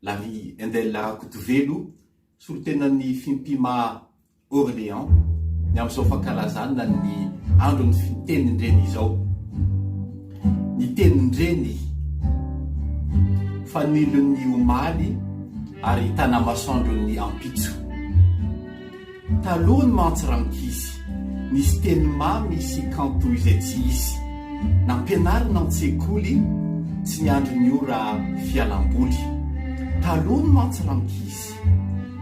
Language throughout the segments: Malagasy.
la vie endela kotovelo solo tenan'ny fimpima Orléans ny amin'izao fankalazana ny andron'ny fitenindreny izao. Ny tenindreny fanilon'ny omaly ary tanamasoandron'ny ampitso. Taloha ny mantsirankizy nisy teny mamy sy kanto izay tsy izy nampianarina an-tsekoly tsy niandro ny ora fialamboly. Taloha ny mantsirankizy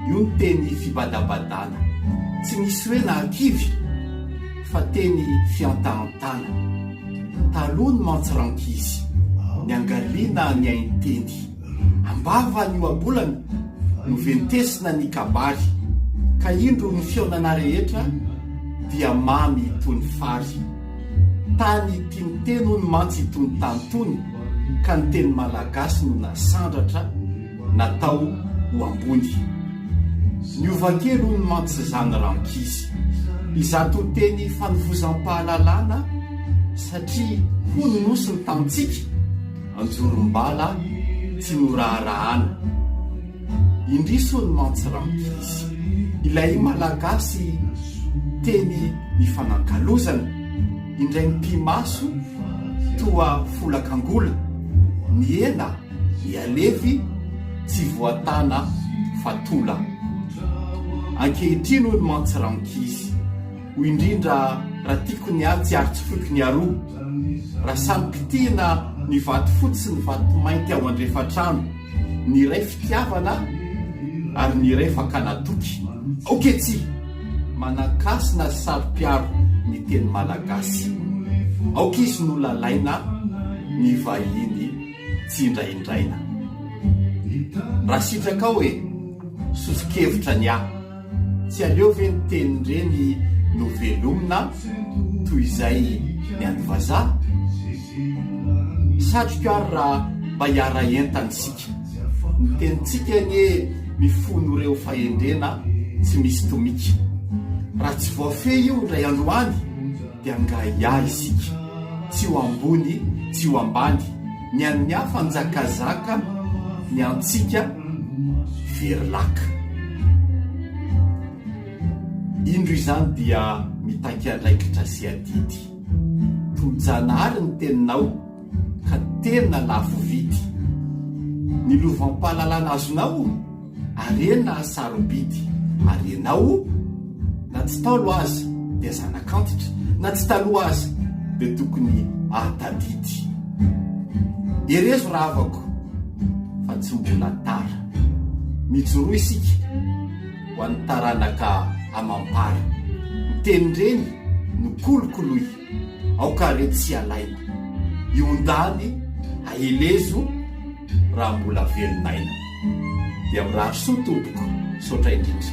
io ny teny fibadabadana tsy nisy hoe nankivy fa teny fiantahantana. Taloha ny mantsirankizy ny angaliana ny ainteny ambava ny oabolana no ventesina ny kabary ka indro ny fionana rehetra dia mamy tony fary. Tany tiany teny ny mantsy tony tantony ka ny teny malagasy no nasandratra natao ho ambony. Ny ovakelo ny mantsy zany rankizy izato teny fanovozam-pahalalana satria hononosy ny tantsika anjorom-bala tsy noraharahana. Indriso ny mantsy rankizy ilay malagasy teny ny fanankalozana indray ny mpimaso toa folakangola ny ena ny alevy tsy voatana fatola. Ankehitrino ny mantsy rankizy ho indrindra raha tiako ny ary tsy ary tsy foiko ny aroa raha samy pitihina ny vato fotsy sy ny vato mainty ao andrefatrano ny iray fitiavana ary ny iray fakanatoky. Aoketsy manakasina sary-piaro ny teny malagasy. Aokizy no lalaina ny vahiny tsy indraindraina. Raha sitraka hoe sosokevitra ny ahy tsy aleo ve ny tenindreny no velomina toy izay ny andivazaha. Satroko ary raha mba hiara entanysika ny tenitsika ny hoe mifono ireo fahendrena tsy misy tomika. Raha tsy voafe io ndray androany dia angahia isika tsy ho ambony tsy ho ambany ny an'ny hafa njakazaka ny antsika verilaka. Indro izany dia mitaika andraikitra sy adidy tojanahary ny teninao ka tena lafo vidy. Ny lovam-pahalalana azonao arena sarobidy arenao na tsy taolo aza dia zanakantitra na tsy taloha aza dia tokony ahatadidy. Erezo raha avako fa tsy mbola tara mijoro isika ho an'ny taranaka amampara. Ny tenindreny no kolokoloy aoka re tsy alaina iondany aelezo raha mbola velonaina dia mirary soa tompoko saotra indrindra.